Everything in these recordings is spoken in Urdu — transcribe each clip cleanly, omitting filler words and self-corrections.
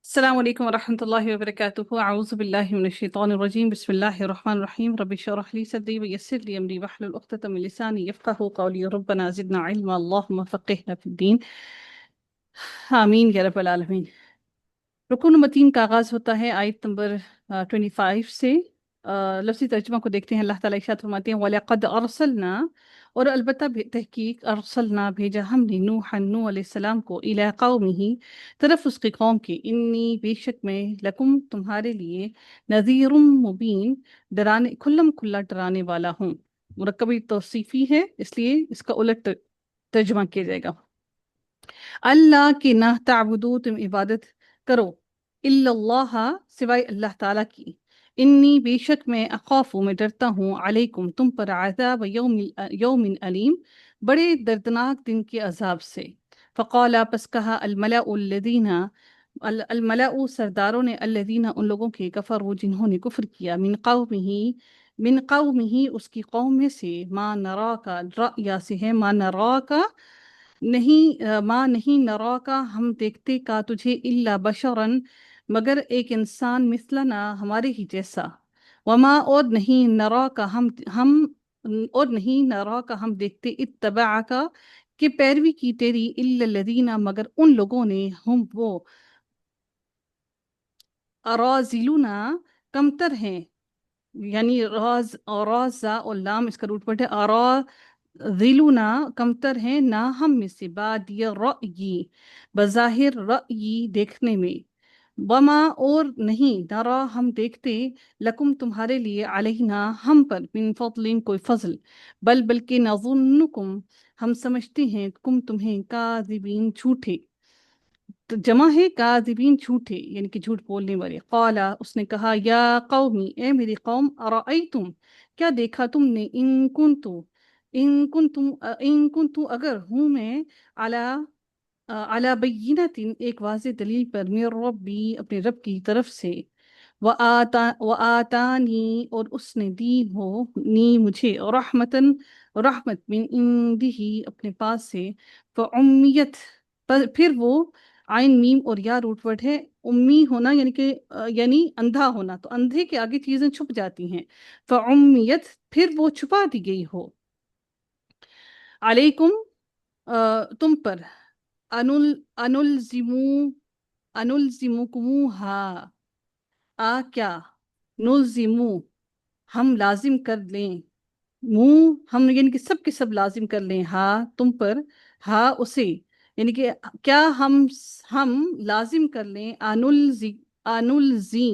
السلام عليكم ورحمة الله وبركاته. أعوذ بالله من الشيطان الرجيم. بسم الله الرحمن الرحيم. رب اشرح لي صدري ويسر لي أمري واحلل عقدة من لساني يفقهوا قولي. ربنا زدنا علما اللهم فقهنا في الدين. آمین یا رب العالمین. رکن متین کا آغاز ہوتا ہے آیت نمبر 25 سے. لفظی ترجمہ کو دیکھتے ہیں. اللہ تعالیٰ ارشاد فرماتے ہیں وَلَقَدْ أَرْسَلْنَا، اور البتہ تحقیق ارسلنا بھیجا ہم نے نوح علیہ السلام کو الی قومہ طرف اس کی قوم کی، انی بے شک میں لکم تمہارے لیے نذیر مبین ڈرانے کھلم کھلا ڈرانے والا ہوں. مرکبی توصیفی ہے اس لیے اس کا الٹ ترجمہ کیا جائے گا. اللہ کی نہ تعبدو تم عبادت کرو، الا اللہ سوائے اللہ تعالیٰ کی، انی بے شک میں اخاف میں ڈرتا ہوں علیکم تم پر عذاب یوم علیم بڑے دردناک دن کے عذاب سے. فقالا پس کہا الملأ الذین الملأ سرداروں نے الذین ان لوگوں کے کفروا جنہوں نے کفر کیا من قومہ اس کی قوم میں سے ما نراکا رأیا سے ہے ما نراکا نہیں ماں نہیں نرا کا ہم دیکھتے کا تجھے الا بشرن مگر ایک انسان مثلنا ہمارے ہی جیسا، وما اور نہیں نرا کا ہم اور نہیں نرا کا ہم دیکھتے اتبع کا کہ پیروی کی تیری الا الذین مگر ان لوگوں نے ہم وہ اراذلنا کمتر ہیں، یعنی رازا اور لام اس کا روٹ پٹ ہے ذیلونا کمتر ہیں نہ ہم میں سے بادی رأیی بظاہر رأیی دیکھنے میں، وما اور نہیں نرا ہم دیکھتے لکم تمہارے لیے علینا ہم پر من فضل کوئی فضل، بلکہ نظنکم ہم سمجھتے ہیں کم تمہیں کاذبین جھوٹے. تو جمع ہے کاذبین جھوٹے یعنی کہ جھوٹ بولنے والے. قالا اس نے کہا یا قومی اے میری قوم ارأیتم کیا دیکھا تم نے ان کنتم اگر ہوں میں علی بینۃ ایک واضح دلیل پر من ربی اپنے رب کی طرف سے، وآتانی اور اس نے دی ہو نی مجھے رحمتن رحمت من عندہ اپنے پاس سے، فعمیت پھر وہ عین میم اور یا روٹ ورڈ ہے امی ہونا یعنی کہ یعنی اندھا ہونا، تو اندھے کے آگے چیزیں چھپ جاتی ہیں. فعمیت پھر وہ چھپا دی گئی ہو، علیکم تم پر، انلزمو انلزمکموہا کیا نلزمو ہم لازم کر لیں، ہم یعنی کہ سب کے سب لازم کر لیں ہاں تم پر، ہاں اسے یعنی کہ کیا ہم لازم کر لیں انلزی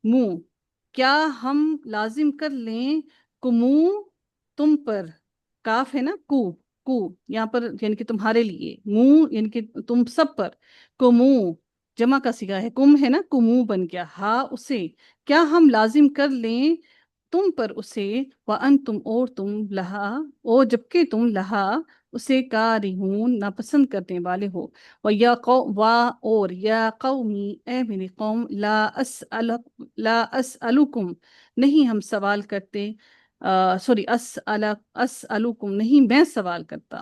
منہ کیا ہم لازم کر لیں کمو تم پر، کاف ہے نا کو یہاں پر یعنی کہ تمہارے لیے، منہ یعنی کہ تم سب پر، کمو جمع کا صیغہ ہے، کم ہے نا کمو بن گیا، ہاں اسے کیا ہم لازم کر لیں تم پر اسے، وانتم اور تم لہا اور جبکہ تم لہا اسے کارہون ناپسند کرنے والے ہو. اور یا قومی اے میری قوم لا اسألکم نہیں ہم سوال کرتے اسألکم نہیں میں سوال کرتا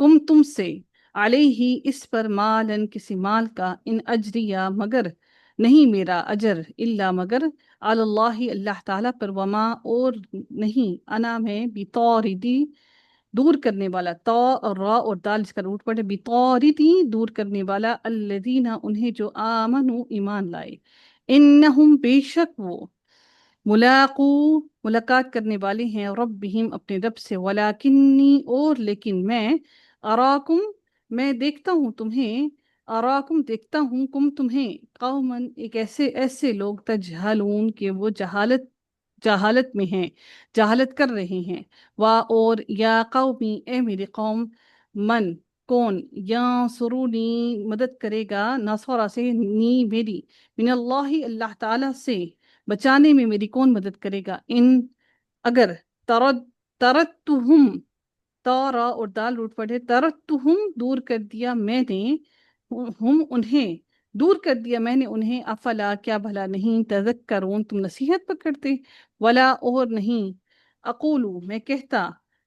کم تم سے علیہ اس پر مالن کسی مال کا، ان اجریہ مگر نہیں میرا اجر الا مگر علی اللہ اللہ تعالیٰ پر، وما اور نہیں انا میں بطاردی دور کرنے والا، تا اور را اور دال اس کا روٹ پڑے بطاردی دور کرنے والا، الذین انہیں جو آمنوا ایمان لائے، انہم بے شک وہ ملاقات کرنے والے ہیں ربہم اپنے رب سے، ولیکنی اور لیکن میں اراکم میں دیکھتا ہوں تمہیں، اراکم دیکھتا ہوں کم تمہیں قومن ایک ایسے لوگ تجہلون کہ وہ جہالت میں ہیں، جہالت کر رہے ہیں. اور یا قومی اے میری قوم من کون ینصرونی مدد کرے گا، ناصرہ سے نی میری، من اللہ اللہ تعالیٰ سے بچانے میں میری کون مدد کرے گا، ان اگر ترتہم تارا اور دال روٹ پڑے ترتہم دور کر دیا میں نے ہم انہیں، دور کر دیا میں نے انہیں، افلا کیا بھلا نہیں تذکرون تم نصیحت پکڑتے، ولا اور نہیں اقولو میں کہتا